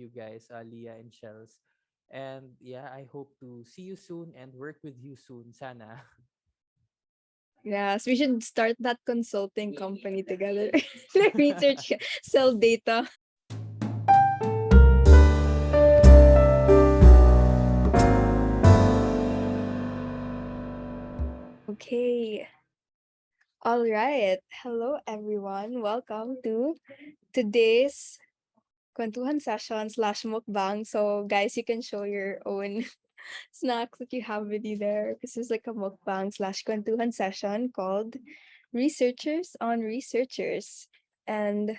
you guys, Leah and Shells. And yeah, I hope to see you soon and work with you soon. Sana. Yes, we should start that consulting company together. Research, sell data. Okay. All right. Hello, everyone. Welcome to today's kwentuhan session slash mukbang. So, guys, you can show your own snacks that you have with you there. This is like a mukbang slash kwentuhan session called Researchers on Researchers. And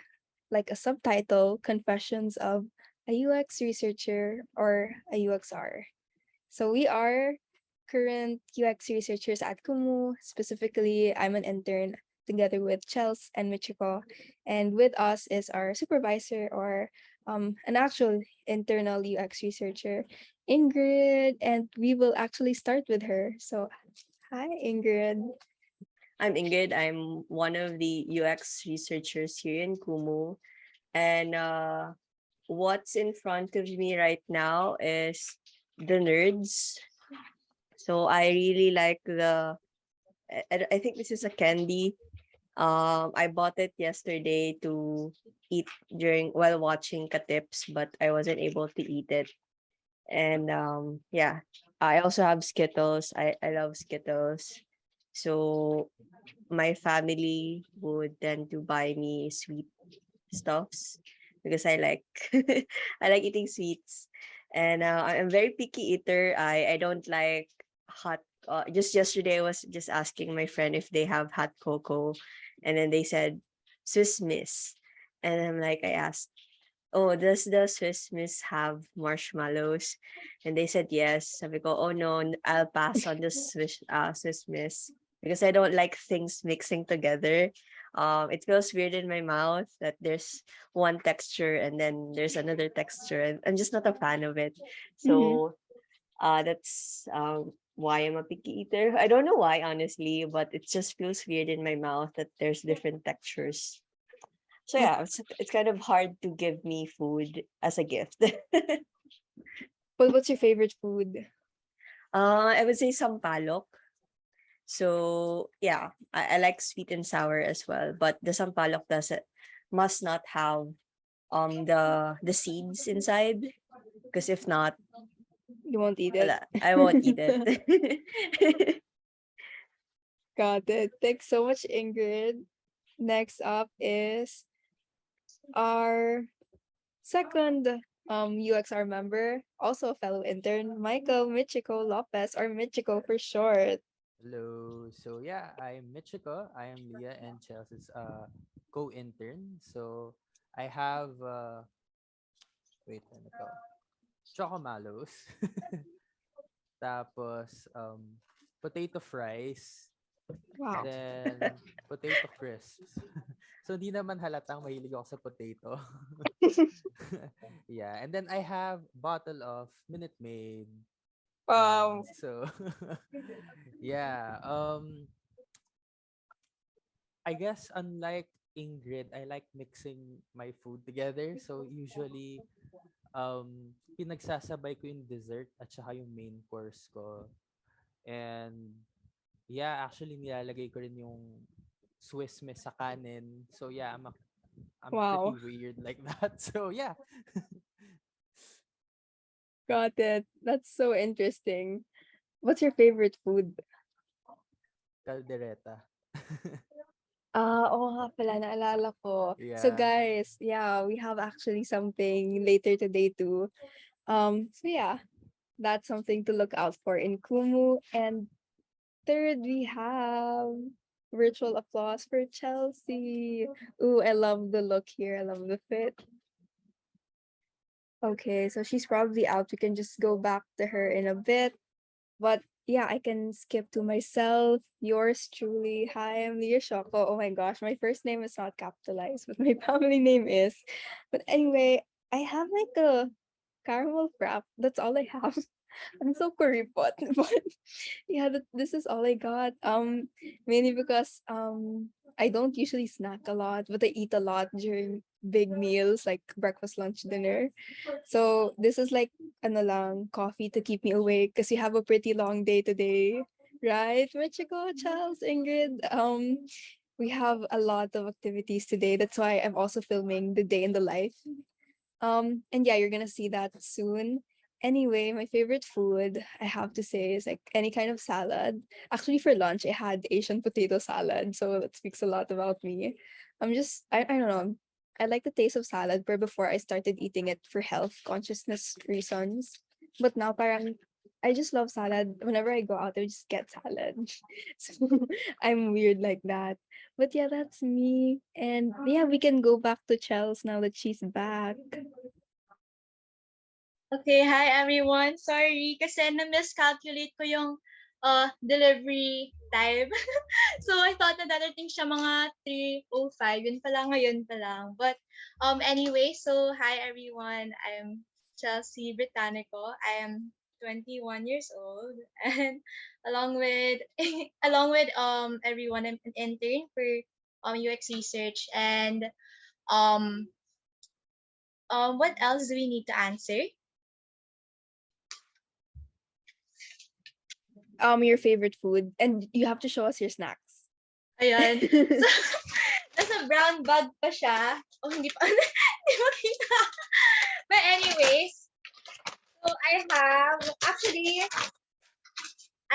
like a subtitle, Confessions of a UX Researcher or a UXR. So we are current UX researchers at Kumu. Specifically, I'm an intern together with Chels and Michiko. And with us is our supervisor or an actual internal UX researcher, Ingrid. And we will actually start with her. So, hi, Ingrid. I'm Ingrid. I'm one of the UX researchers here in Kumu. And what's in front of me right now is the nerds. So I really like I think this is a candy. I bought it yesterday to eat during while watching Katips, but I wasn't able to eat it. And yeah, I also have Skittles. I love Skittles. So my family would tend to buy me sweet stuffs because I like I like eating sweets. And I'm a very picky eater. I don't like hot just yesterday I was just asking my friend if they have hot cocoa, and then they said Swiss Miss. And I'm like, I asked, oh, does the Swiss Miss have marshmallows? And they said yes. Sabi ko, oh no, I'll pass on the Swiss Miss because I don't like things mixing together. It feels weird in my mouth that there's one texture and then there's another texture, and I'm just not a fan of it. Mhm. So that's why I'm a picky eater. I don't know why, honestly, but it just feels weird in my mouth that there's different textures. So What, yeah, it's kind of hard to give me food as a gift. what's your favorite food? I would say sampalok. So yeah, I like sweet and sour as well, but the sampalok doesn't must not have the seeds inside, because if not, You won't eat it. wala, I won't eat it. Got it. Thanks so much, Ingrid. Next up is our second UXR member, also a fellow intern, Michael Michiko Lopez, or Michiko for short. Hello. So yeah, I'm Michiko. I am Leah and Chelsea's co-intern. So I have wait, ano to? Chocomalos. Tapos potato fries, Wow. then potato crisps. So hindi naman halatang mahilig ako sa potato. Yeah, and then I have bottle of Minute Maid. Yeah. Wow. So yeah, I guess unlike Ingrid, I like mixing my food together. So usually pinagsasabay ko yung dessert at saka yung main course ko. And yeah, actually nilalagay ko rin yung Swiss miss sa kanin. So yeah, I'm pretty Wow. weird like that. So yeah, Got it. That's so interesting. What's your favorite food? caldereta. Oo nga pala, naalala ko. So Yeah. guys, yeah, we have actually something later today too. So yeah, that's something to look out for in Kumu. And third, we have virtual applause for Chelsea. Ooh, I love the look here. I love the fit. Okay, so she's probably out. We can just go back to her in a bit. But yeah, I can skip to myself. Yours truly. Hi, I'm Leah Shoko. Oh my gosh, my first name is not capitalized, but my family name is. But anyway, I have like a caramel frap. That's all I have. I'm so kuripot, but yeah, this is all I got. Mainly because I don't usually snack a lot, but I eat a lot during big meals like breakfast, lunch, dinner. So this is like ano lang, coffee to keep me awake because we have a pretty long day today. Right, Michiko, Charles, Ingrid. We have a lot of activities today. That's why I'm also filming the day in the life. And yeah, you're gonna see that soon. Anyway, my favorite food I have to say is like any kind of salad. Actually, for lunch, I had Asian potato salad, so that speaks a lot about me. I don't know. I like the taste of salad, but before I started eating it for health consciousness reasons. But now, parang I just love salad. Whenever I go out, I just get salad. So I'm weird like that. But yeah, that's me. And yeah, we can go back to Chels now that she's back. Okay, hi everyone. Sorry kasi na-miscalculate ko yung delivery time. So I thought na dadating siya mga 3:05. Yun pala ngayon pa lang. But anyway, so hi everyone. I'm Chelsea Britannico. I am 21 years old and along with everyone, I'm an intern for UX research and um what else do we need to answer? Your favorite food, and you have to show us your snacks. Ayan. So, nasa brown bag pa siya. Oh, hindi pa. Hindi mo kita. But anyways, so I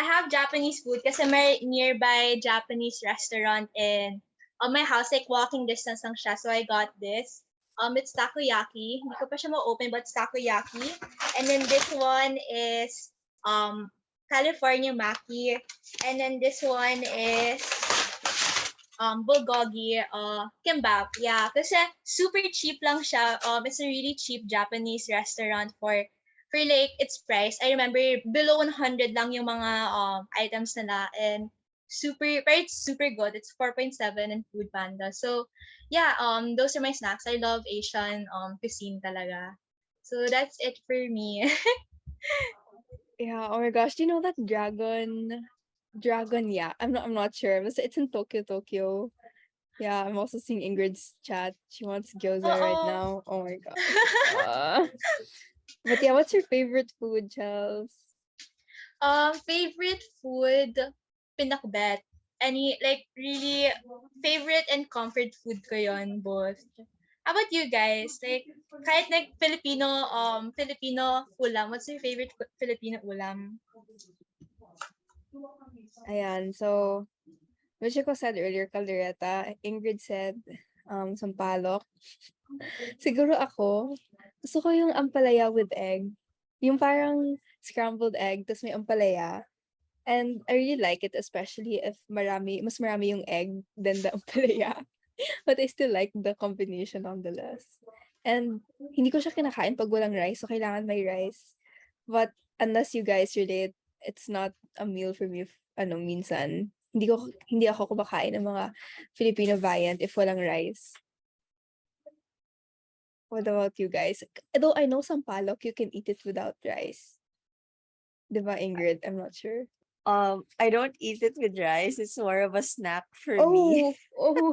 have Japanese food kasi may nearby Japanese restaurant in my house, like walking distance lang siya. So I got this. It's takoyaki. Hindi ko pa siya ma-open, but it's takoyaki. And then this one is um California maki. And then this one is bulgogi kimbap. Yeah, kasi super cheap lang siya. It's a really cheap Japanese restaurant for like its price. I remember below 100 lang yung mga items nila and but it's super good. It's 4.7 in Food Panda. So, yeah, those are my snacks. I love Asian cuisine talaga. So that's it for me. Yeah, oh my gosh, do you know that dragon, yeah. I'm not sure. But it's in Tokyo. Yeah, I'm also seeing Ingrid's chat. She wants gyoza right Oo. now. Oh my gosh. But yeah, what's your favorite food, Chels? Favorite food, pinakbet. Any, like, really, favorite and comfort food ko yon both. How about you guys? Like, kahit like Filipino ulam, what's your favorite Filipino ulam? Ayan, so Michiko said earlier, caldereta. Ingrid said, sampalok. Siguro ako, gusto ko yung ampalaya with egg. Yung parang scrambled egg, tas may ampalaya. And I really like it, especially if mas marami yung egg than the ampalaya. But I still like the combination nonetheless. And hindi ko siya kinakain pag walang rice, so kailangan may rice. But unless you guys relate, it's not a meal for me, minsan. Hindi ako kumakain ng mga Filipino variant if walang rice. What about you guys? Though I know some palok, you can eat it without rice. Diba, Ingrid? I'm not sure. I don't eat it with rice. It's more of a snack for me. Oh,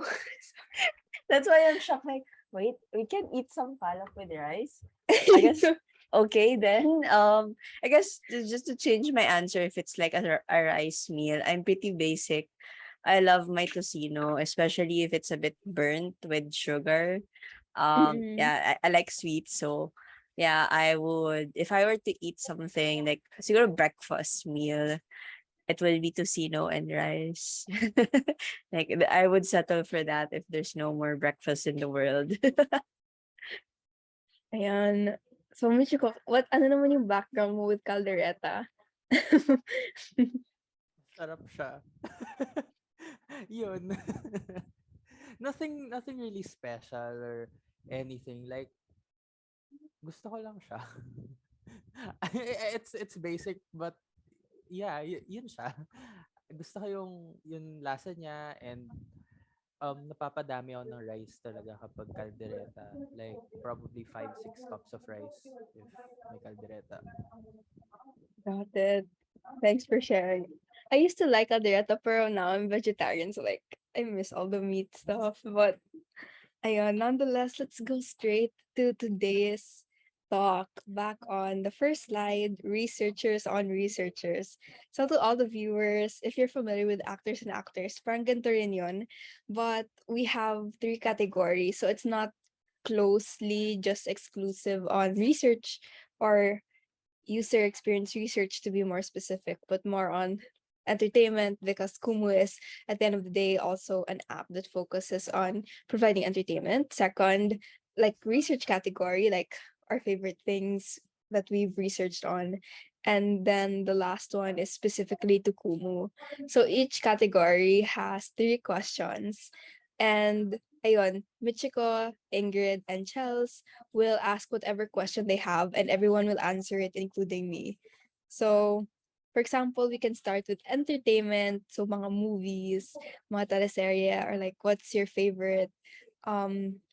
That's why I'm shocked. Like, wait, we can eat some palak with rice. I guess okay then. I guess just to change my answer, if it's like a rice meal, I'm pretty basic. I love my tocino, especially if it's a bit burnt with sugar. Mm-mm. Yeah, I like sweet, so yeah, I would if I were to eat something like siguro breakfast meal, it will be tocino and rice. Like I would settle for that if there's no more breakfast in the world. Ayan. So, Michiko, ano naman yung background mo with caldereta? Sarap siya. Yun. Nothing really special or anything. Like, gusto ko lang siya. It's basic, but yeah, yun siya. Gusto ko yung lasa niya, and napapadami ako ng rice talaga kapag caldereta. Like probably 5-6 cups of rice if may caldereta. Got it. Thanks for sharing. I used to like caldereta, pero now I'm vegetarian, so like, I miss all the meat stuff. But nonetheless, let's go straight to today's talk. Back on the first slide, researchers on researchers. So to all the viewers, if you're familiar with actors, parang ganito rin yun. But we have three categories. So it's not closely just exclusive on research or user experience research to be more specific, but more on entertainment because Kumu is at the end of the day also an app that focuses on providing entertainment. Second, like research category, like our favorite things that we've researched on. And then the last one is specifically to Kumu. So each category has three questions. And ayun, Michiko, Ingrid, and Chels will ask whatever question they have and everyone will answer it, including me. So, for example, we can start with entertainment. So, mga movies, mga teleserye, or like, what's your favorite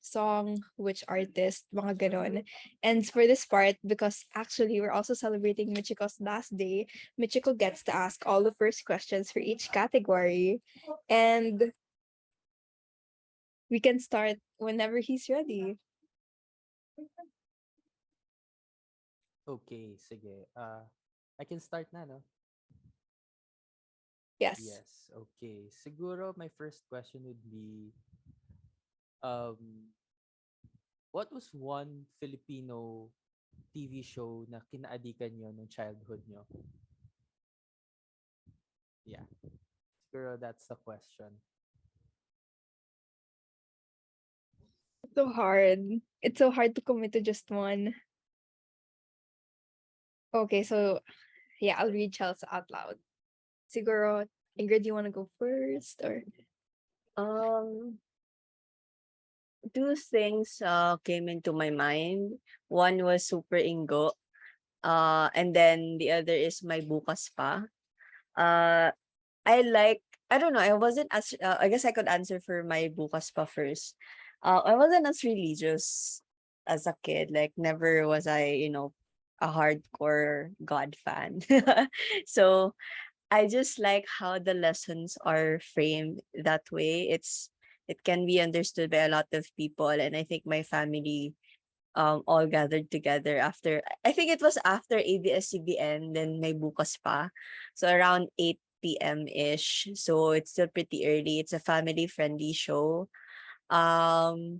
song, which artist, mga ganon. And for this part, because actually we're also celebrating Michiko's last day, Michiko gets to ask all the first questions for each category. And we can start whenever he's ready. Okay, sige. I can start na, no? Yes. Yes, okay. Siguro my first question would be, um, what was one Filipino TV show na kinaadikan nyo nung childhood nyo? Yeah, siguro that's the question. So hard. It's so hard to commit to just one. Okay, so yeah, I'll read Chelsea out loud. Siguro, Ingrid, you want to go first? Or Um, Two things came into my mind. One was Super Ingo, and then the other is My Bukas Pa. Uh, I like, I don't know, I wasn't as I guess I could answer for My Bukas Pa first. I wasn't as religious as a kid. Like never was I, a hardcore God fan. So I just like how the lessons are framed that way. It can be understood by a lot of people, and I think my family all gathered together after, I think it was after ABS-CBN, then may bukas pa. So around 8 p.m. ish. So it's still pretty early. It's a family friendly show. Um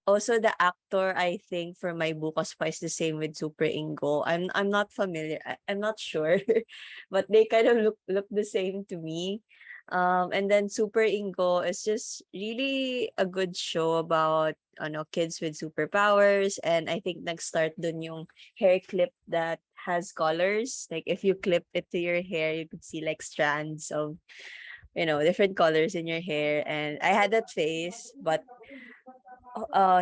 Also, the actor, I think, for My Bukas Pa is the same with Super Ingo. I'm not familiar. I'm not sure, but they kind of look the same to me. And then Super Ingo is just really a good show about kids with superpowers. And I think nag-start dun yung hair clip that has colors. Like if you clip it to your hair, you could see like strands of different colors in your hair. And I had that phase, but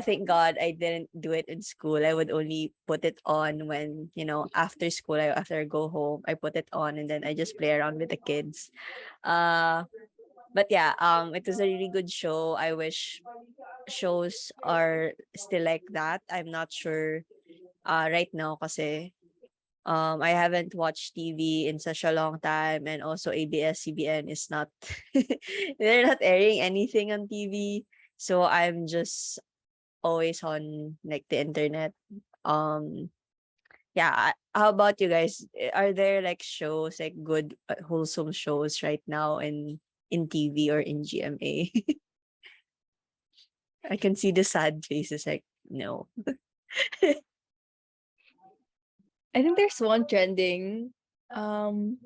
thank God I didn't do it in school. I would only put it on when, after school, after I go home, I put it on and then I just play around with the kids. Uh, but yeah, it was a really good show. I wish shows are still like that. I'm not sure right now kasi I haven't watched TV in such a long time, and also ABS-CBN is not they're not airing anything on TV. So I'm just always on like the internet. Um yeah, how about you guys? Are there like shows, like good wholesome shows right now in TV or in GMA? I can see the sad faces, like no. I think there's one trending. Um,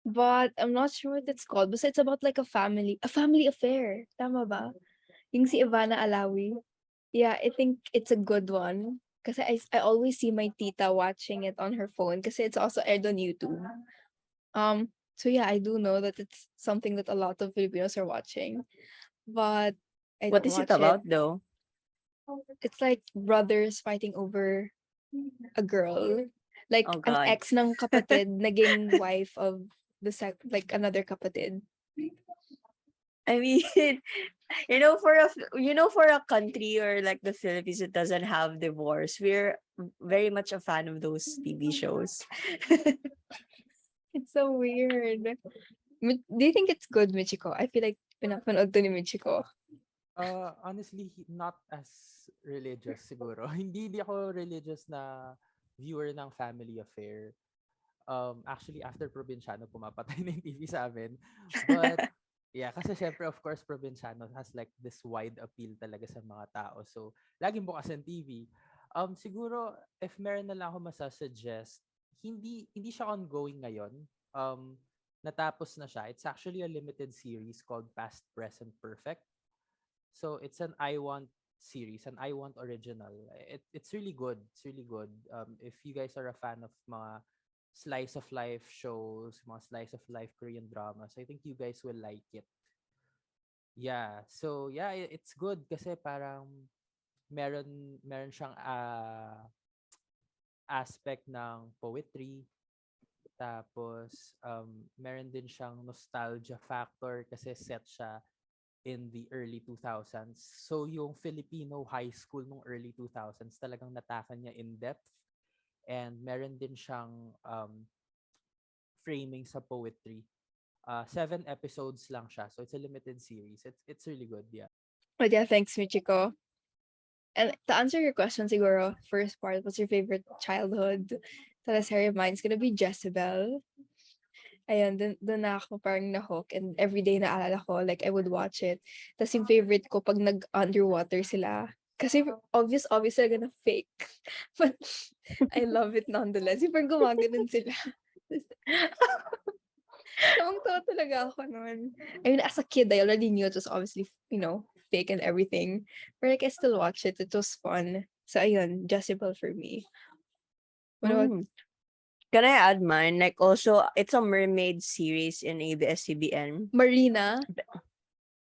but I'm not sure what it's called. But it's about like a family affair. Tama ba? Yung si Ivana Alawi. Yeah, I think it's a good one. Because I always see my tita watching it on her phone because it's also aired on YouTube. So yeah, I do know that it's something that a lot of Filipinos are watching, but I What don't is it watch it. about though? It's like brothers fighting over a girl. Like Oh an God. ex ng kapatid naging wife of like another kapatid. I mean, for a country or like the Philippines that doesn't have divorce, we're very much a fan of those TV shows. It's so weird. Do you think it's good, Michiko? I feel like pinapanood to ni Michiko? Honestly, not as religious siguro. Hindi ako religious na viewer ng Family Affair. Actually, after Provinciano, pumapatay na yung TV sa amin. But, yeah, kasi syempre, of course, Provinciano has like this wide appeal talaga sa mga tao. So, laging bukas ang TV. Siguro, if meron na lang ako masasuggest, hindi siya ongoing ngayon. Natapos na siya. It's actually a limited series called Past, Present, Perfect. So it's an I Want series, an I Want original. It's really good. It's really good. If you guys are a fan of mga slice of life shows, mga slice of life Korean dramas, I think you guys will like it. Yeah. So yeah, it's good kasi parang meron siyang aspect ng poetry. Tapos meron din siyang nostalgia factor kasi set siya in the early 2000s. So yung Filipino high school nung early 2000s talagang natakan niya in depth, and meron din siyang framing sa poetry. 7 episodes lang siya. So it's a limited series. It's really good, yeah. But yeah, thanks, Michiko. And to answer your question, siguro, first part, what's your favorite childhood teleserye of mine? It's gonna be Jezebel. Ayun, dun na ako parang na-hook, and everyday naalala ko, like, I would watch it. Tapos yung favorite ko, pag nag-underwater sila. Kasi obvious they're gonna fake. But I love it nonetheless. Yung parang gumaganon sila. Tawang-tawa talaga ako noon. I mean, as a kid, I already knew it was obviously, fake and everything. But like, I still watch it. It was fun. So, ayun, Jezebel for me. What about Mm. Can I add mine? Like also, it's a mermaid series in ABS-CBN. Marina?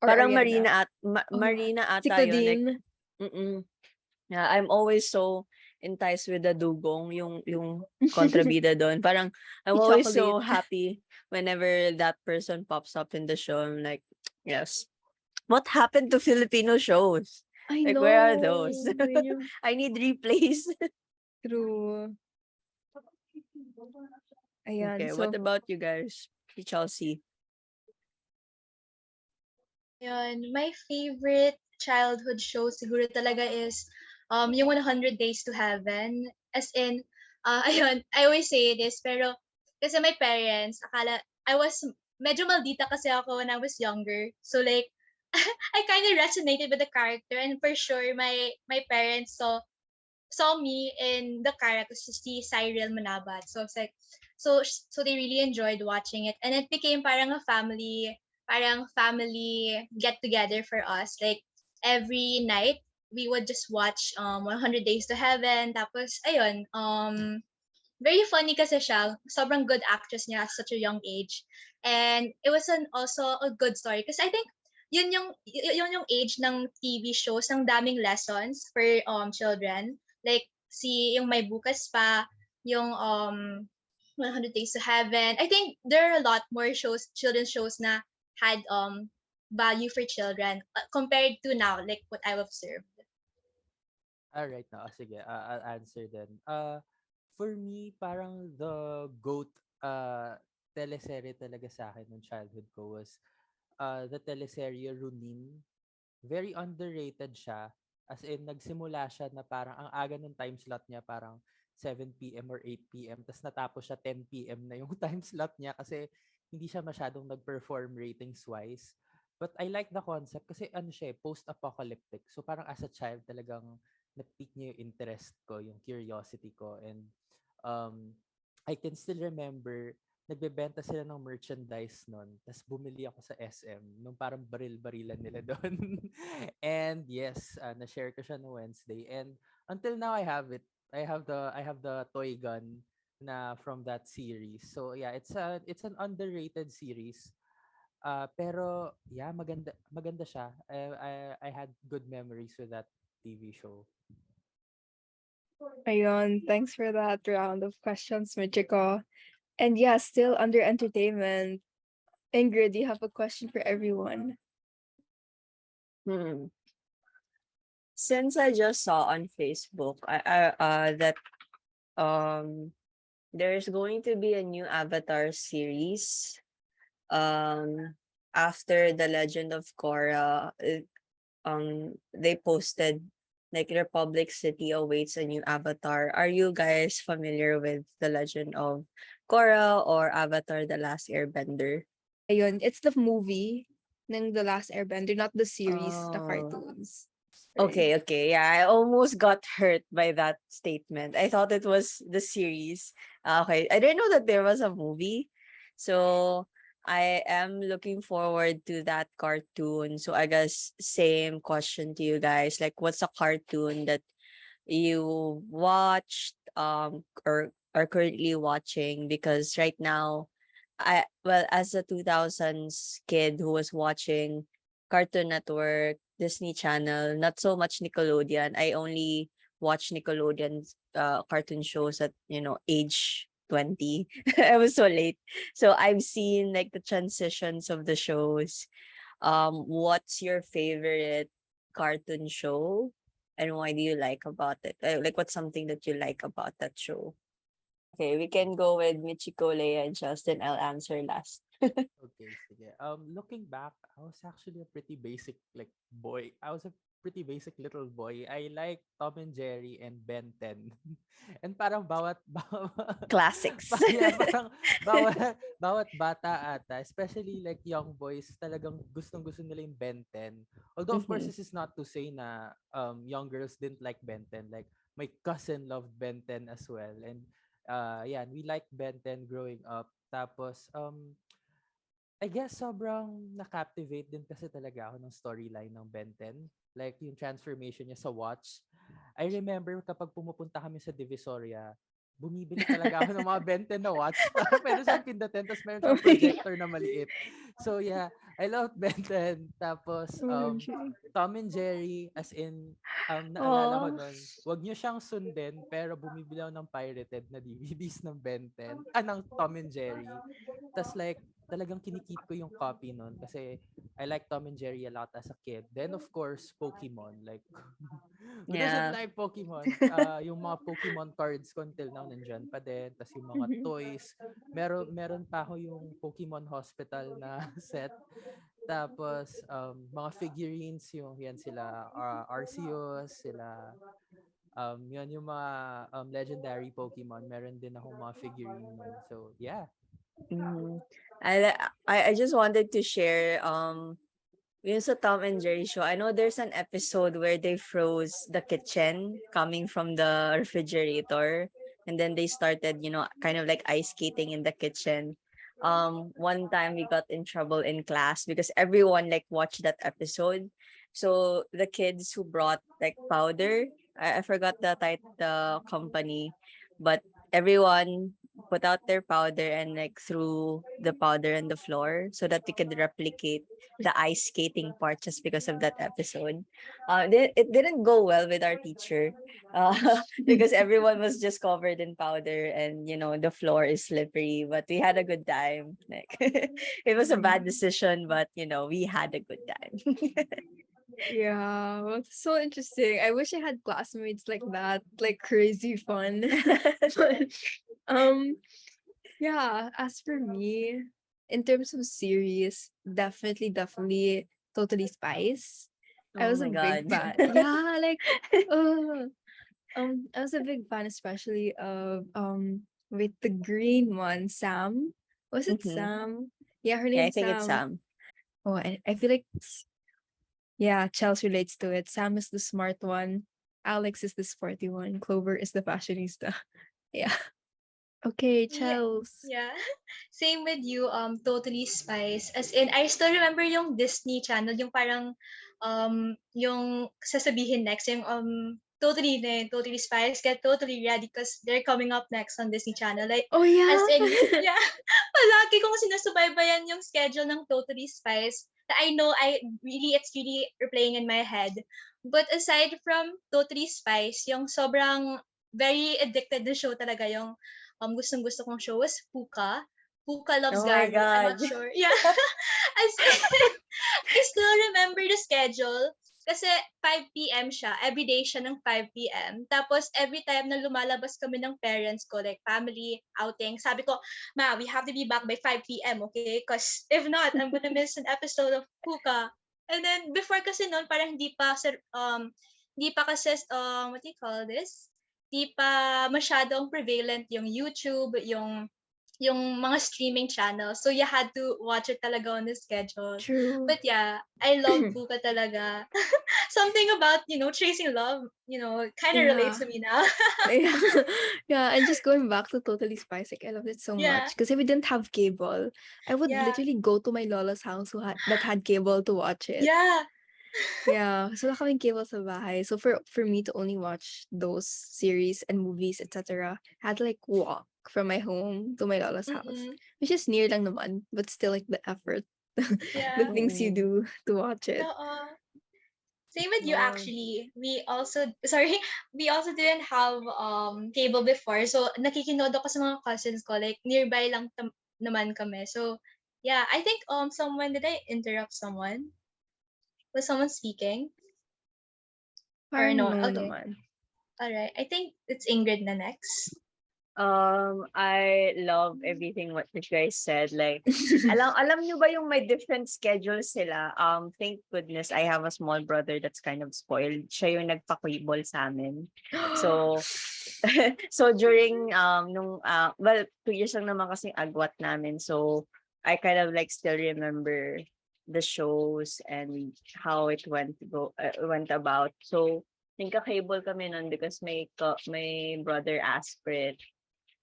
Or Parang Ariana? Marina Si ata yun. Like, Claudine. yeah, I'm always so enticed with the dugong, yung kontrabida doon. Parang I'm Si always so Chocolate. happy whenever that person pops up in the show. I'm like, yes. What happened to Filipino shows? I Like, know. where are those? Yun yung I need replays. true. Ayan, Okay, so, what about you guys? Chelsea. Yun, my favorite childhood show siguro talaga is yung 100 Days to Heaven. As in, ayun, I always say this, pero kasi my parents, I was, medyo maldita kasi ako when I was younger. So like, I kind of resonated with the character, and for sure, my parents saw me in the character, si Cyril Manabat. So it's like, so they really enjoyed watching it, and it became parang family get together for us. Like every night we would just watch 100 Days to Heaven. Tapos ayun, very funny kasi siya. Sobrang good actress niya at such a young age. And it was also a good story because I think yun yung age ng TV shows ng daming lessons for children. Like yung May Bukas Pa, yung 100 Days to Heaven. I think there are a lot more children's shows na had value for children compared to now, like what I've observed. All right, now, sige, I'll answer then. For me, parang the GOAT teleserye talaga sa akin nung childhood ko was the teleserye Runin. Very underrated siya. As in, nagsimula siya na parang ang aga ng time slot niya, parang 7 p.m. or 8 p.m. Tapos natapos siya 10 p.m. na yung time slot niya kasi hindi siya masyadong nag-perform ratings-wise. But I like the concept kasi ano siya, post-apocalyptic. So parang as a child talagang na-pique niya yung interest ko, yung curiosity ko. And I can still remember nagbebenta sila ng merchandise nun. Tapos bumili ako sa SM nung parang baril-barilan nila doon. And yes, na-share ko siya no Wednesday. And until now I have it. I have the toy gun na from that series. So yeah, it's an underrated series. Pero yeah, maganda siya. I had good memories with that TV show. ayun, thanks for that round of questions, Michiko. And yeah, still under entertainment. Ingrid, do you have a question for everyone? Hmm. Since I just saw on Facebook, that there's going to be a new Avatar series. after the Legend of Korra, they posted like Republic City awaits a new avatar. Are you guys familiar with the Legend of Korra or Avatar: The Last Airbender? Ayun, it's the movie ng The Last Airbender, not the series, the Oh. cartoons. Right. Okay, okay. Yeah, I almost got hurt by that statement. I thought it was the series. Okay, I didn't know that there was a movie. So I am looking forward to that cartoon. So I guess same question to you guys. Like, what's a cartoon that you watched or are currently watching? Because right now, as a 2000s kid who was watching Cartoon Network, Disney Channel, not so much Nickelodeon. I only watch Nickelodeon's cartoon shows at, age 20. I was so late. So I've seen like the transitions of the shows. What's your favorite cartoon show and why do you like about it? Like what's something that you like about that show? Okay, we can go with Michiko, Leia, and Justin. I'll answer last. Okay, sige. Looking back, I was actually a pretty basic like boy. I was a pretty basic little boy. I like Tom and Jerry and Ben 10. And parang Classics. yeah, parang bawat bata ata, especially like young boys, talagang gustong-gusto nila yung Ben 10. Although of course Mhm. this is not to say na young girls didn't like Ben 10. Like my cousin loved Ben 10 as well. And yeah, we liked Ben 10 growing up. Tapos I guess sobrang na-captivate din kasi talaga ako ng storyline ng Ben 10. Like yung transformation niya sa watch. I remember kapag pumupunta kami sa Divisoria, bumibili talaga ako ng mga Ben 10 na watch para meron siyang pindutin tapos meron Oh siyang my God. projector na maliit. So yeah, I love Ben 10. Tapos OMG. Tom and Jerry as in naalala ko Oh. nun, wag niyo siyang sundin pero bumibili ako ng pirated na DVDs ng Ben 10, ng Tom and Jerry. Tas like talagang kinikip ko yung copy nun kasi I like Tom and Jerry a lot as a kid. Then of course, Pokemon. Like who doesn't Yeah. like Pokemon? Yung mga Pokemon cards ko until now nandyan pa din. Tas yung mga toys. Meron pa ako yung Pokemon Hospital na set. Tapos mga figurines yung yan sila Arceus, sila yun yung mga legendary Pokemon. Meron din akong mga figurine nun. So yeah. Mhm. I just wanted to share yung sa Tom and Jerry show. I know there's an episode where they froze the kitchen coming from the refrigerator and then they started, kind of like ice skating in the kitchen. One time we got in trouble in class because everyone like watched that episode. So the kids who brought like powder, I forgot the company, but everyone put out their powder and like threw the powder on the floor so that we could replicate the ice skating part just because of that episode. It didn't go well with our teacher uh, because everyone was just covered in powder and the floor is slippery. But we had a good time. Like it was a bad decision, but we had a good time. Yeah, well, it's so interesting. I wish I had classmates like that, like crazy fun. But, um, yeah, as for me, in terms of series, definitely Totally Spice. I Oh was a my big god. fan. Yeah, like, uh, I was a big fan, especially of with the green one, Sam. Was it Hmm. Sam? Yeah, her Yeah, I name's think it's Sam. Sam. Oh, I feel like yeah, Chelsea relates to it. Sam is the smart one. Alex is the sporty one. Clover is the fashionista. Yeah. Okay, Yeah, Chels. yeah. Same with you, Totally Spies. As in, I still remember yung Disney Channel, yung parang, yung sasabihin next, yung, Totally na yun, Totally Spies, get totally ready because they're coming up next on Disney Channel. Like, Oh as yeah. in, yeah, palagi kong sinusubaybayan yung schedule ng Totally Spies. I know it's really replaying in my head. But aside from Totally Spies, yung sobrang very addicted na show talaga yung gustong-gusto kong show was Puka. Puka Loves Oh my Garu. I'm god. not sure. Yeah. As in, I still remember the schedule. Kasi 5 p.m. siya, everyday siya ng 5 p.m. Tapos every time na lumalabas kami ng parents ko, like family outing, sabi ko, Ma, we have to be back by 5 p.m., okay? Because if not, I'm gonna miss an episode of Puka. And then before kasi noon, parang hindi pa kasi, what do you call this? Di pa masyadong prevalent yung YouTube, yung mga streaming channels. So you had to watch it talaga on the schedule. True. But yeah, I love Puka talaga. Something about, chasing love, kind of relates Yeah. to me now. Yeah. Yeah, and just going back to Totally Spice, like I loved it so Yeah. much because if we didn't have cable, I would Yeah. literally go to my lola's house that had cable to watch it. Yeah. Yeah, so wala kaming cable sa bahay. So for me to only watch those series and movies, etc., I had to like walk from my home to my lola's house, Mm-mm. which is near lang naman, but still like the effort, the Yeah. things you Mm-mm. do to watch it. Oo. Same with you Oh. actually. We also sorry, we also didn't have cable before. So nakikinood ako sa mga cousins ko, like nearby lang naman kami. So yeah, I think someone, did I interrupt someone? Was someone speaking? Or Parang no? no Okay. naman. All right. I think it's Ingrid na next. I love everything what you guys said. Like, alam nyo ba yung may different schedules sila? Thank goodness I have a small brother that's kind of spoiled. Siya yung nagpa-cable sa amin. So, so during well, 2 years lang naman kasing agwat namin. So, I kind of like still remember the shows and how it went about. So, nagka-cable kami nun because my brother asked for it.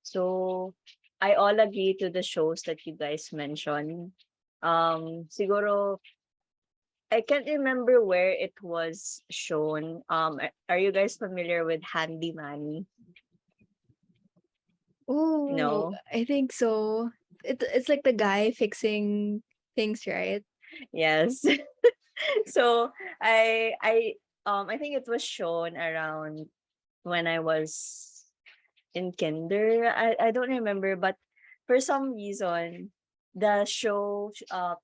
So, I all agree to the shows that you guys mentioned. Siguro, I can't remember where it was shown. Are you guys familiar with Handyman? Oh, No? I think so. It's like the guy fixing things, right? Yes. So, I think it was shown around when I was in kinder. I don't remember, but for some reason, the show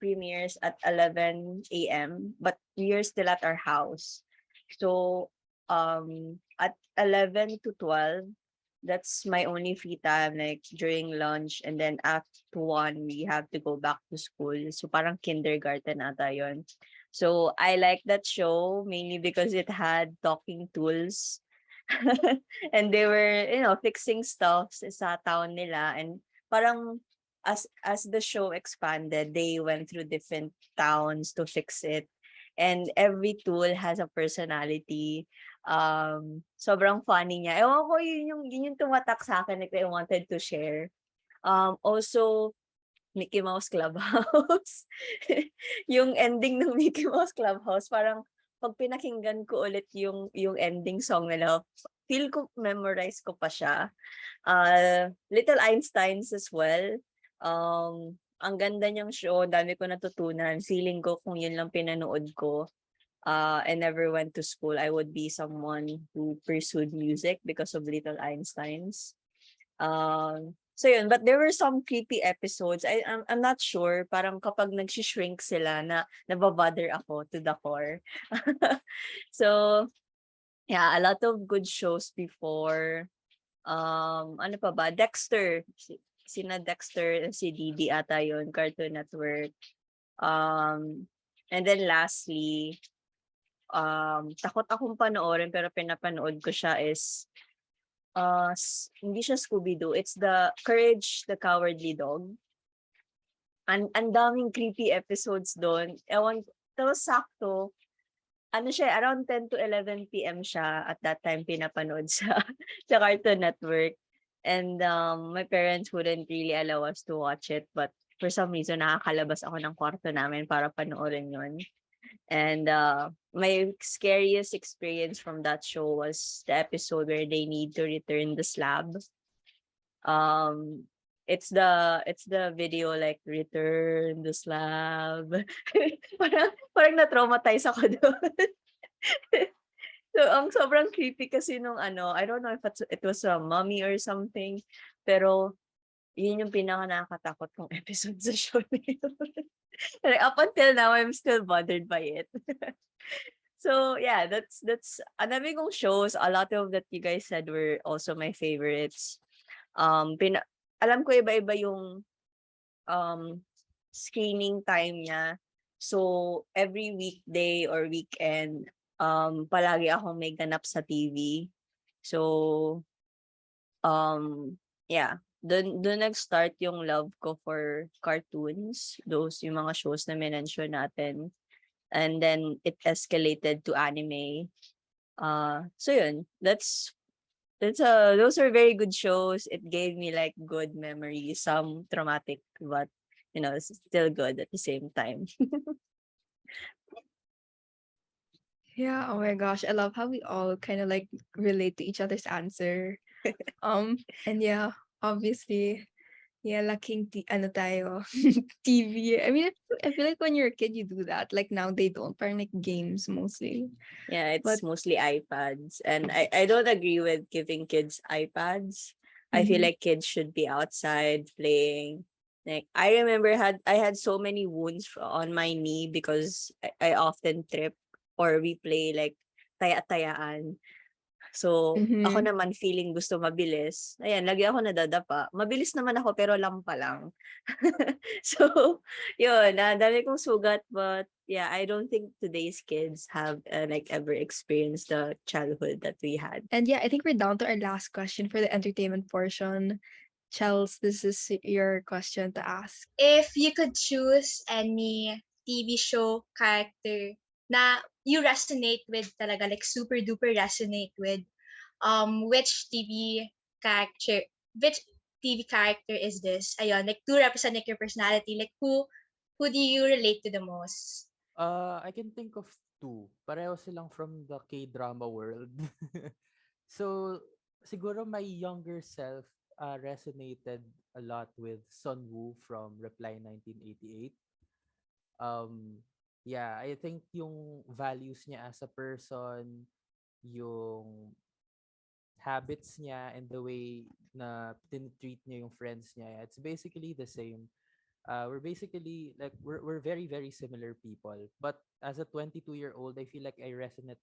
premieres at 11 a.m. But we're still at our house. So at 11 to 12, that's my only free time, like during lunch, and then after 1 we have to go back to school. So parang kindergarten ata yon. So I like that show mainly because it had talking tools. And they were, fixing stuff sa town nila, and parang as the show expanded, they went through different towns to fix it, and every tool has a personality. Sobrang funny niya. Ewan ko, yun yung tumatak sa akin, like I wanted to share. Also, Mickey Mouse Clubhouse. Yung ending ng Mickey Mouse Clubhouse, parang pag pinakinggan ko ulit yung ending song nila, feel ko memorize ko pa siya. Little Einsteins as well. Ang ganda niyang show, dami ko natutunan. Feeling ko kung yun lang pinanood ko, I never went to school, I would be someone who pursued music because of Little Einsteins. So yun, but there were some creepy episodes. I'm not sure, parang kapag nag-shrink sila na nababother ako to the core. So yeah, a lot of good shows before. Ano pa ba? Dexter. Sina Dexter, si Didi ata yun, Cartoon Network. And then lastly, takot akong panoorin pero pinapanood ko siya is hindi siya Scooby-Doo. It's the Courage the Cowardly Dog. Ang daming creepy episodes doon. Ewan, tapos sakto, ano siya, around 10 to 11 p.m. siya at that time pinapanood sa Cartoon Network. And my parents wouldn't really allow us to watch it, but for some reason, nakakalabas ako ng kwarto namin para panoorin yun. And my scariest experience from that show was the episode where they need to return the slab. It's the video like return the slab. parang na-traumatize ako doon. So sobrang creepy kasi nung I don't know if it was a mummy or something, pero yun yung pinaka nakakatakot kong episode sa show na yun. Like, up until now, I'm still bothered by it. So yeah, that's ang dami kong shows. A lot of that you guys said were also my favorites. Alam ko iba-iba yung um screening time niya. So every weekday or weekend, palagi akong may ganap sa TV. So yeah, dun nag-start yung love ko for cartoons. Those yung mga shows na minention natin. And then it escalated to anime. So yun, those are very good shows. It gave me like good memories, some traumatic, but it's still good at the same time. Yeah, oh my gosh, I love how we all kind of like relate to each other's answer. And yeah, obviously, yeah, laking ano tayo, TV. I mean, I feel like when you're a kid, you do that. Like now they don't, parang like games mostly. Yeah, But it's mostly iPads. And I don't agree with giving kids iPads. I feel mhm, like kids should be outside playing. Like I remember I had so many wounds on my knee because I often trip or we play like taya-tayaan. So, ako mhm. naman feeling gusto mabilis. Ayan, lagi ako nadadapa. Mabilis naman ako pero lampa lang. So, yun, dami kong sugat but yeah, I don't think today's kids have like ever experienced the childhood that we had. And yeah, I think we're down to our last question for the entertainment portion. Chels, this is your question to ask. If you could choose any TV show character na you resonate with talaga, like super duper resonate with, which which TV character is this? Ayun, like to represent like your personality, like who do you relate to the most? I can think of two. Pareho silang from the K-drama world. So, siguro my younger self resonated a lot with Sun Woo from Reply 1988. Yeah, I think yung values niya as a person, yung habits niya and the way na tinitreat niya yung friends niya, it's basically the same. We're basically like we're very very similar people. But as a 22-year-old, I feel like I resonate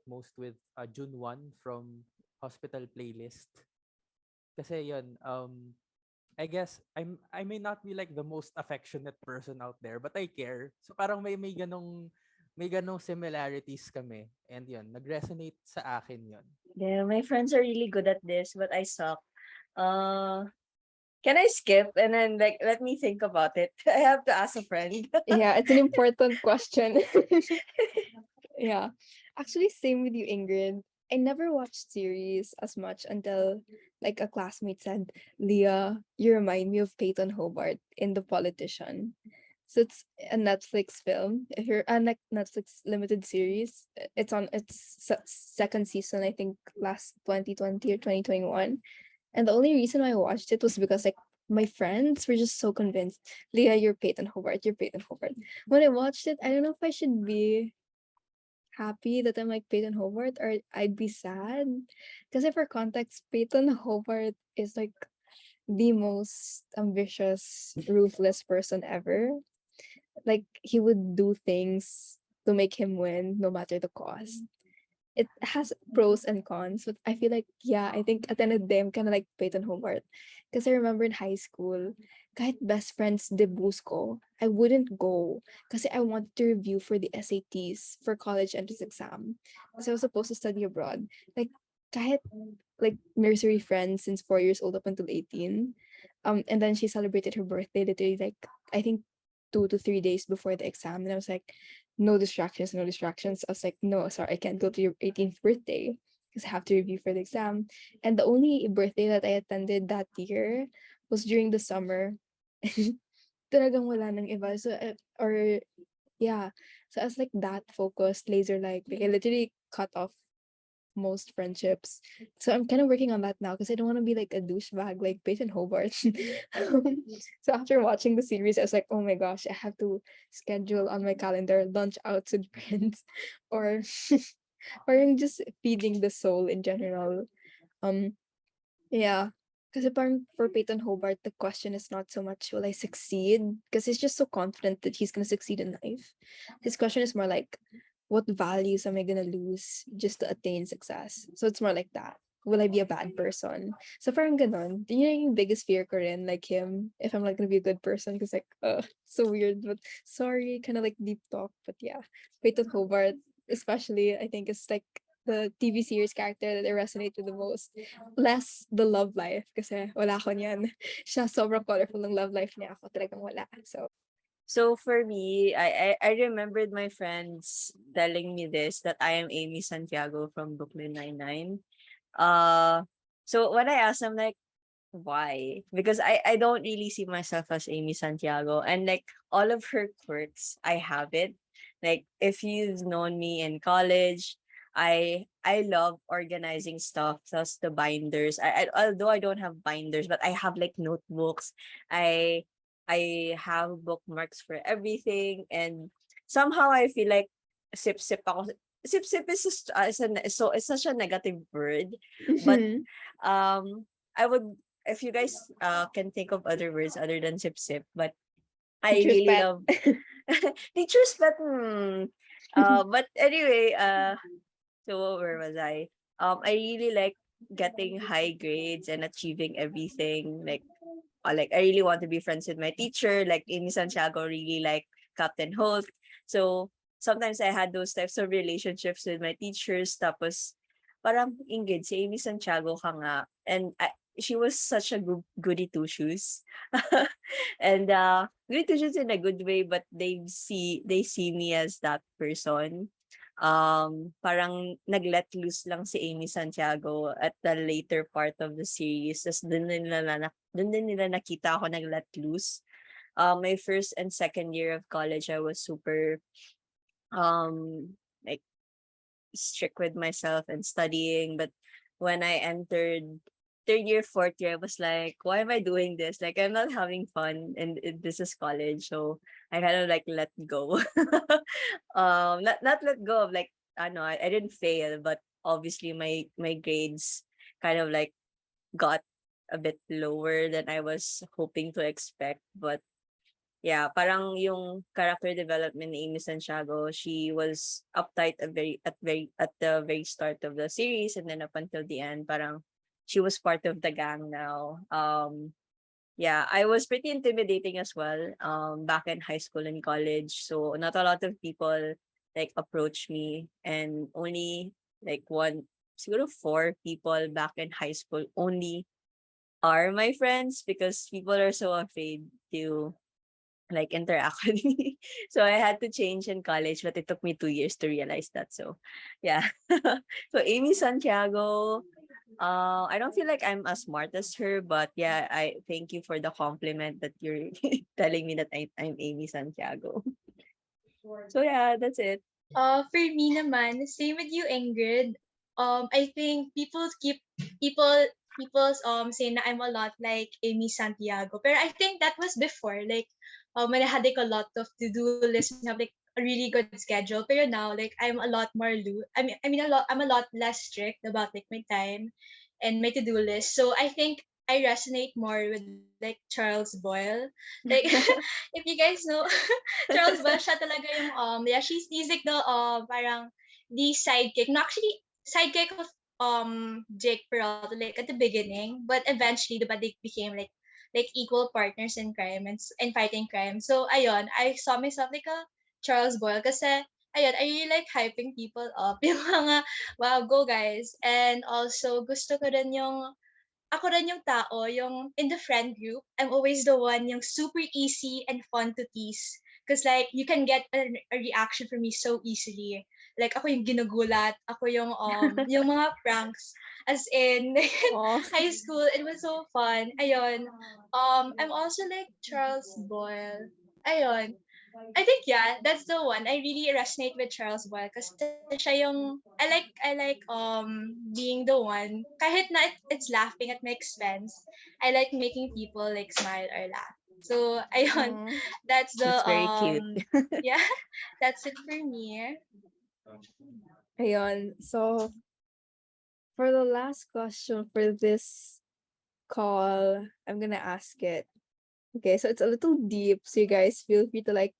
most with Junwan from Hospital Playlist. Kasi yun, I guess I may not be like the most affectionate person out there, but I care. So parang may ganong similarities kami. And yun, nag-resonate sa akin yun. Yeah, my friends are really good at this, but I suck. Uh, can I skip and then like let me think about it? I have to ask a friend. Yeah, it's an important question. Yeah. Actually, same with you, Ingrid. I never watched series as much until like a classmate said, Leah, you remind me of Peyton Hobart in The Politician. So it's a Netflix film. If you're a Netflix limited series, it's on its second season, I think last 2020 or 2021. And the only reason why I watched it was because like my friends were just so convinced, Leah, you're Peyton Hobart, you're Peyton Hobart. When I watched it, I don't know if I should be happy that I'm like Peyton Hobart or I'd be sad. Because for context, Peyton Hobart is like the most ambitious, ruthless person ever. Like he would do things to make him win no matter the cost. It has pros and cons, but I feel like yeah, I think at the end of the day, I'm kind of like Peyton Hobart. Because I remember in high school, kahit best friends debuts ko, I wouldn't go because I wanted to review for the SATs for college entrance exam. Because I was supposed to study abroad. Like kahit like nursery friends since 4 years old up until 18. And then she celebrated her birthday literally like I think 2 to 3 days before the exam. And I was like, no distractions, no distractions. I was like, no, sorry, I can't go to your 18th birthday because I have to review for the exam. And the only birthday that I attended that year was during the summer. Talagang wala nang iba. So, or yeah. So I was like that focused, laser like I literally cut off most friendships. So I'm kind of working on that now because I don't want to be like a douchebag like Peyton Hobart. So after watching the series, I was like, oh my gosh, I have to schedule on my calendar lunch outs with friends or or yung just feeding the soul in general. Um yeah. Because parang for Peyton Hobart, the question is not so much will I succeed? Because he's just so confident that he's gonna succeed in life. His question is more like, what values am I gonna lose just to attain success? So it's more like that. Will I be a bad person? So parang ganon. Yun yung biggest fear ko rin, like him, if I'm like gonna be a good person. Cause like, so weird, but sorry, kind of like deep talk. But yeah, Peyton Hobart, especially, I think is like the TV series character that I resonate with the most. Less the love life, kasi wala ko niyan. Siya sobrang colorful ng love life niya, ako talagang wala. So, So for me, I remembered my friends telling me this, that I am Amy Santiago from Brooklyn Nine-Nine. Uh, so when I asked them, like, why? Because I don't really see myself as Amy Santiago, and like all of her quirks, I have it. Like if you've known me in college, I love organizing stuff, plus the binders. I although I don't have binders, but I have like notebooks. I I have bookmarks for everything, and somehow I feel like sip sip ako. Sip sip is just, so it's such a negative word, but mhm. I would, if you guys can think of other words other than sip sip, but I Teacher's really pet. love teachers pet. But anyway, so where was I? I really like getting high grades and achieving everything. Like I really want to be friends with my teacher. Like Amy Santiago really like Captain Holt. So sometimes I had those types of relationships with my teachers. Tapos parang Ingrid, si Amy Santiago ka nga. And she was such a goody two shoes. And goody two shoes in a good way, but they see me as that person. Parang nag-let loose lang si Amy Santiago at the later part of the series. Tas dun din nila nakita ako nag-let loose. My first and second year of college, I was super like strict with myself and studying. But when I entered third year, fourth year, I was like, why am I doing this? Like I'm not having fun, and this is college. So I kind of like let go. Not let go of, like, I know I didn't fail, but obviously my grades kind of like got a bit lower than I was hoping to expect. But yeah, parang yung character development ni Amy Santiago, she was uptight at the very start of the series, and then up until the end, parang she was part of the gang now. Yeah, I was pretty intimidating as well. Back in high school and college, so not a lot of people like approach me, and only like siguro four people back in high school only are my friends, because people are so afraid to like interact with me. So I had to change in college, but it took me 2 years to realize that. So yeah. So Amy Santiago, I don't feel like I'm as smart as her, but yeah, I thank you for the compliment that you're telling me that I'm Amy Santiago. So yeah, that's it. For me naman, same with you, Ingrid. I think people people's saying that I'm a lot like Amy Santiago. But I think that was before, like when I had like a lot of to-do lists and have like a really good schedule. But now, like I'm a lot more I'm a lot less strict about like my time and my to-do list. So I think I resonate more with like Charles Boyle. Like if you guys know Charles Boyle, siya talaga yung yeah, he's like the parang the sidekick. No, actually sidekick of Jake Peralta like at the beginning, but eventually they became like equal partners in crime and fighting crime. So ayun, I saw myself like a Charles Boyle kasi ayun, I really like hyping people up. Yung mga, wow, go guys. And also, gusto ko rin yung ako rin yung tao, yung in the friend group, I'm always the one yung super easy and fun to tease. Because like, you can get a reaction from me so easily. Like, ako yung ginugulat, ako yung mga pranks. As in, Oh. high school, it was so fun. Ayun. I'm also like Charles Boyle. Ayun. I think yeah, that's the one. I really resonate with Charles Boyle kasi siya yung I like being the one kahit na it's laughing at my expense. I like making people like smile or laugh. So ayun, Aw. that's the That's very cute. yeah, that's it for me. Ayun. So, for the last question for this call, I'm gonna ask it. Okay, so it's a little deep, so you guys feel free to like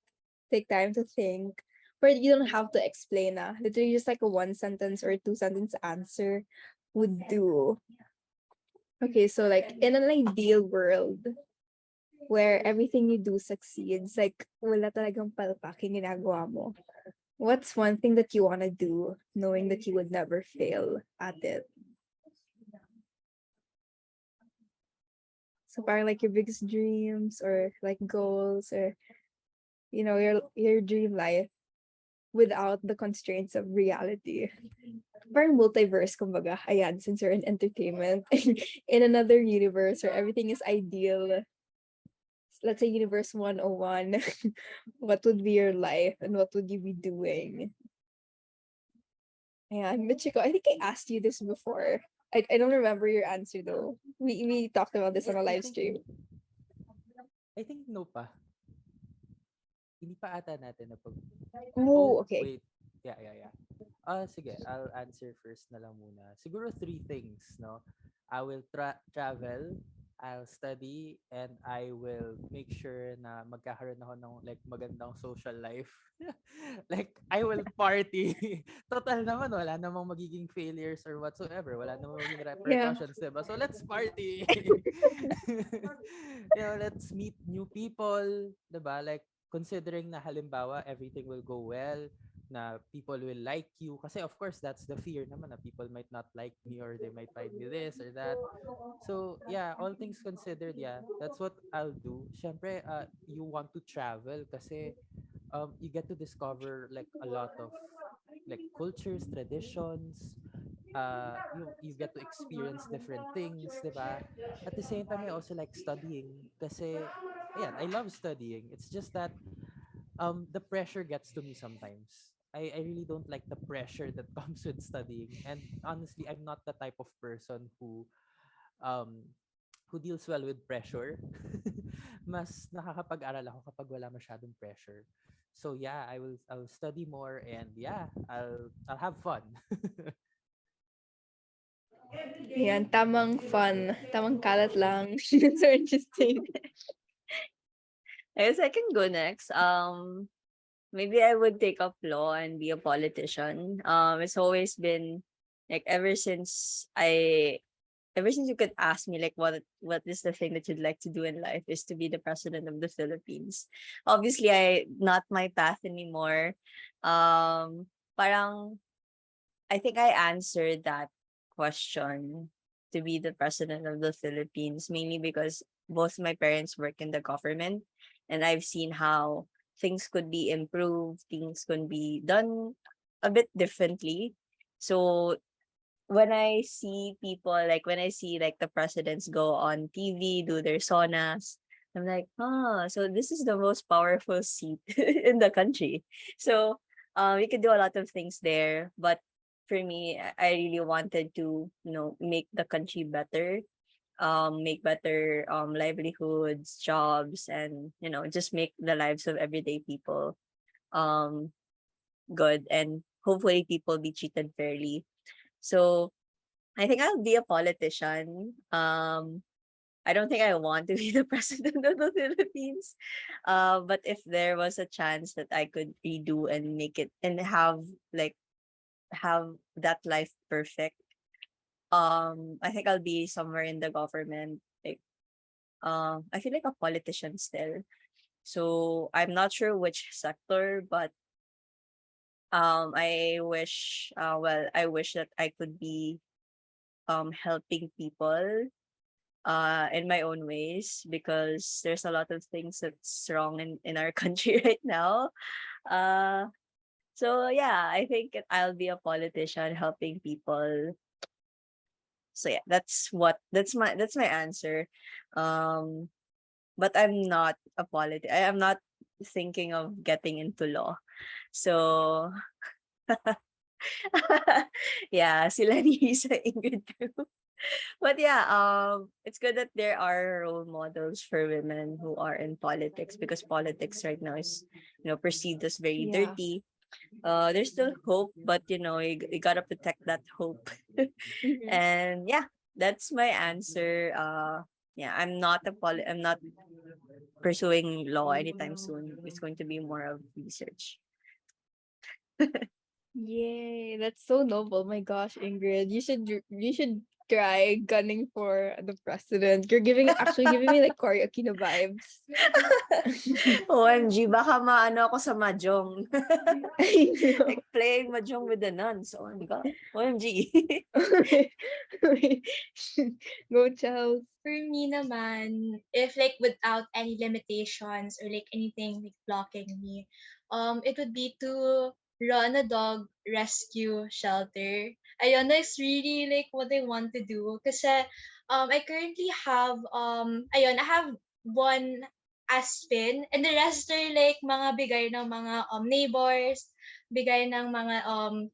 take time to think. But you don't have to explain. Literally just like a one sentence or two sentence answer would do. Okay, so like in an ideal world where everything you do succeeds, like wala talagang palpaking ginagawa mo. What's one thing that you want to do knowing that you would never fail at it? So parang like your biggest dreams or like goals or your dream life without the constraints of reality. Parang multiverse, kumbaga. Ayan, since you're in entertainment. In another universe where everything is ideal. Let's say universe 101. What would be your life and what would you be doing? Ayan, Michiko, I think I asked you this before. I don't remember your answer though. We talked about this on a I live think stream. I think no pa. Hindi pa ata natin na pag... Oh, Oh, okay. wait. Yeah. Sige, I'll answer first na lang muna. Siguro three things, no? I will travel, I'll study, and I will make sure na magkakaroon ako ng like magandang social life. Like, I will party. Total naman, wala namang magiging failures or whatsoever. Wala namang magiging Yeah. repercussions, diba? So, let's party. Let's meet new people, diba? Like, considering na halimbawa, everything will go well, na people will like you. Kasi of course, that's the fear naman na people might not like me or they might find me this or that. So, yeah, all things considered, yeah, that's what I'll do. Siyempre, you want to travel kasi you get to discover like a lot of like cultures, traditions, you get to experience different things, 'di ba? At the same time, I also like studying kasi ayan, I love studying. It's just that the pressure gets to me sometimes. I really don't like the pressure that comes with studying. And honestly, I'm not the type of person um who deals well with pressure. Mas nakakapag-aral ako kapag wala masyadong pressure. So yeah, I'll study more and yeah, I'll have fun. Ayan, tamang fun. Tamang kalat lang. So interesting. I guess I can go next. Maybe I would take up law and be a politician. It's always been like ever since you could ask me like what is the thing that you'd like to do in life is to be the president of the Philippines. Obviously, I not my path anymore. Parang I think I answered that question to be the president of the Philippines mainly because both my parents work in the government and I've seen how things could be improved, things could be done a bit differently. So when I see like the presidents go on TV, do their saunas, I'm like, so this is the most powerful seat in the country. So we could do a lot of things there. But for me, I really wanted to, make the country better, make better livelihoods, jobs, and just make the lives of everyday people um good and hopefully people be treated fairly. So I think I'll be a politician. I don't think I want to be the president of the Philippines. But if there was a chance that I could redo and make it and have that life perfect, I think I'll be somewhere in the government. Like, I feel like a politician still. So I'm not sure which sector, but I wish that I could be helping people in my own ways because there's a lot of things that's wrong in our country right now. Uh so yeah, I think I'll be a politician helping people. So yeah, that's my answer. Um but I'm not I am not thinking of getting into law. So yeah, sila ni Risa Ingrid too. But yeah, it's good that there are role models for women who are in politics because politics right now is, perceived as very Yeah. dirty. There's still hope, but you gotta protect that hope. Mhm. And yeah, that's my answer. Yeah, I'm not pursuing law anytime soon. It's going to be more of research. Yay, that's so noble. My gosh, Ingrid, you should try gunning for the president. You're actually giving me like Cory Aquino vibes. OMG, baka maano ako sa mahjong. I know. Like playing mahjong with the nuns. Oh my God. OMG. Go, Chels. For me naman, if like without any limitations or like anything like blocking me, it would be to run a dog rescue shelter. Ayun, that's really like what I want to do. Kasi, I currently have, I have one Aspen and the rest are like mga bigay ng mga neighbors, bigay ng mga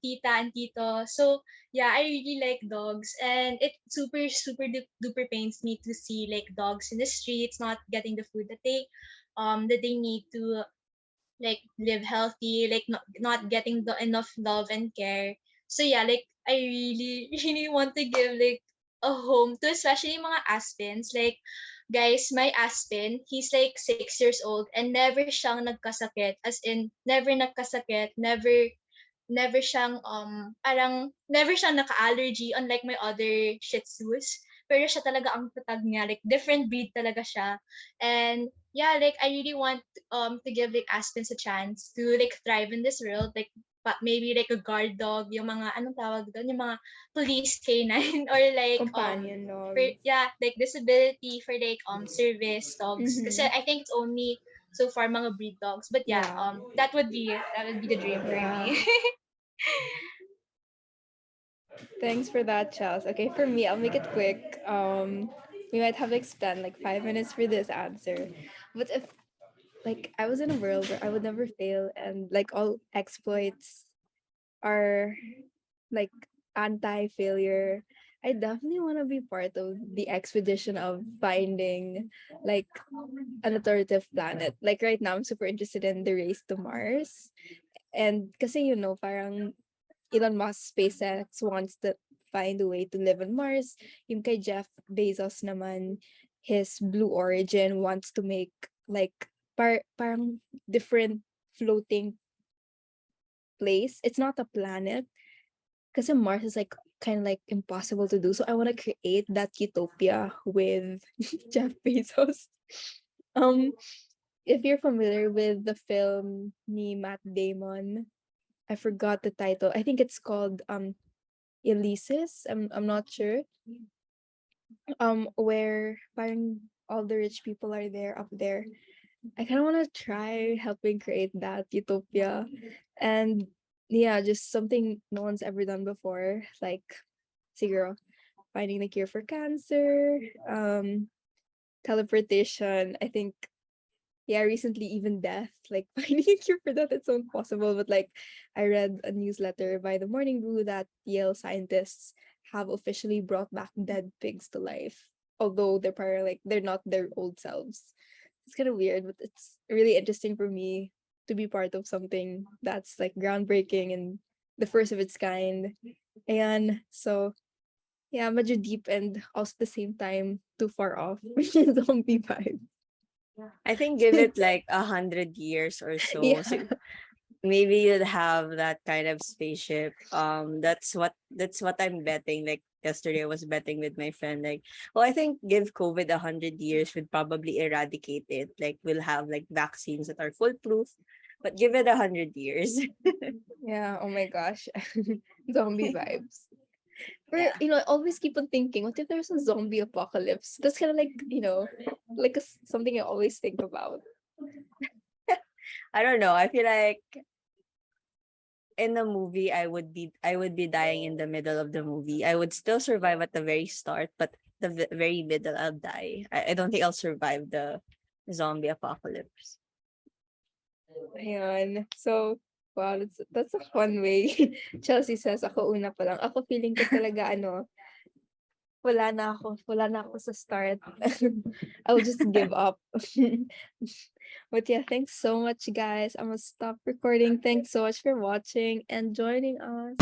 tita and tito. So, yeah, I really like dogs, and it duper pains me to see like dogs in the streets not getting the food that they need to like live healthy, like not getting the enough love and care. So yeah, like I really really want to give like a home to especially mga aspens. Like guys, my aspen, he's like 6 years old and never siyang nagkasakit. As in never nagkasakit, never siyang parang never siyang naka-allergy unlike my other Shih Tzus. Pero siya talaga ang tatag niya, like different breed talaga siya. And yeah, like I really want to give like Aspens a chance to like thrive in this world, like maybe like a guard dog, yung mga anong tawag doon, yung mga police canine or like Companion for, dogs. yeah, like disability for like service dogs. Kasi Mhm. I think it's only so far mga breed dogs. But yeah, Yeah. that would be the dream for Yeah. me. Thanks for that, Chels. Okay, for me, I'll make it quick. We might have like spent like 5 minutes for this answer. But if like I was in a world where I would never fail and like all exploits are like anti-failure, I definitely want to be part of the expedition of finding like an alternative planet. Like right now, I'm super interested in the race to Mars. And kasi parang Elon Musk SpaceX wants to find a way to live on Mars. Yung kay Jeff Bezos naman, his Blue Origin wants to make like parang different floating place. It's not a planet because Mars is like kind of like impossible to do. So I want to create that utopia with Jeff Bezos. Um, if you're familiar with the film ni Matt Damon, I forgot the title. I think it's called Elysis. I'm not sure. Where parang all the rich people are there up there. I kind of want to try helping create that utopia, and yeah, just something no one's ever done before. Like, siguro, finding the cure for cancer, teleportation. I think yeah, recently even death, like finding a cure for that, it's so impossible. But like I read a newsletter by the Morning Brew that Yale scientists have officially brought back dead pigs to life. Although they're probably like they're not their old selves. It's kind of weird, but it's really interesting for me to be part of something that's like groundbreaking and the first of its kind. And so yeah, medyo deep and also at the same time too far off. Zombie vibe. I think give it like 100 years or so. Yeah. So maybe you'll have that kind of spaceship. That's what I'm betting. Like yesterday I was betting with my friend, like, oh, I think give COVID 100 years would probably eradicate it. Like we'll have like vaccines that are foolproof, but give it 100 years. Yeah, oh my gosh. Zombie vibes. Or, Yeah. I always keep on thinking, what if there's a zombie apocalypse? That's kind of like, like something I always think about. I don't know. I feel like in the movie I would be dying in the middle of the movie. I would still survive at the very start, but very middle I'll die. I don't think I'll survive the zombie apocalypse. Ayun. So, wow, that's a fun way. Chelsea says, ako una pa lang. Ako feeling ko talaga, wala na ako sa start. I'll just give up. But yeah, thanks so much, guys. I'm gonna stop recording. Thanks so much for watching and joining us.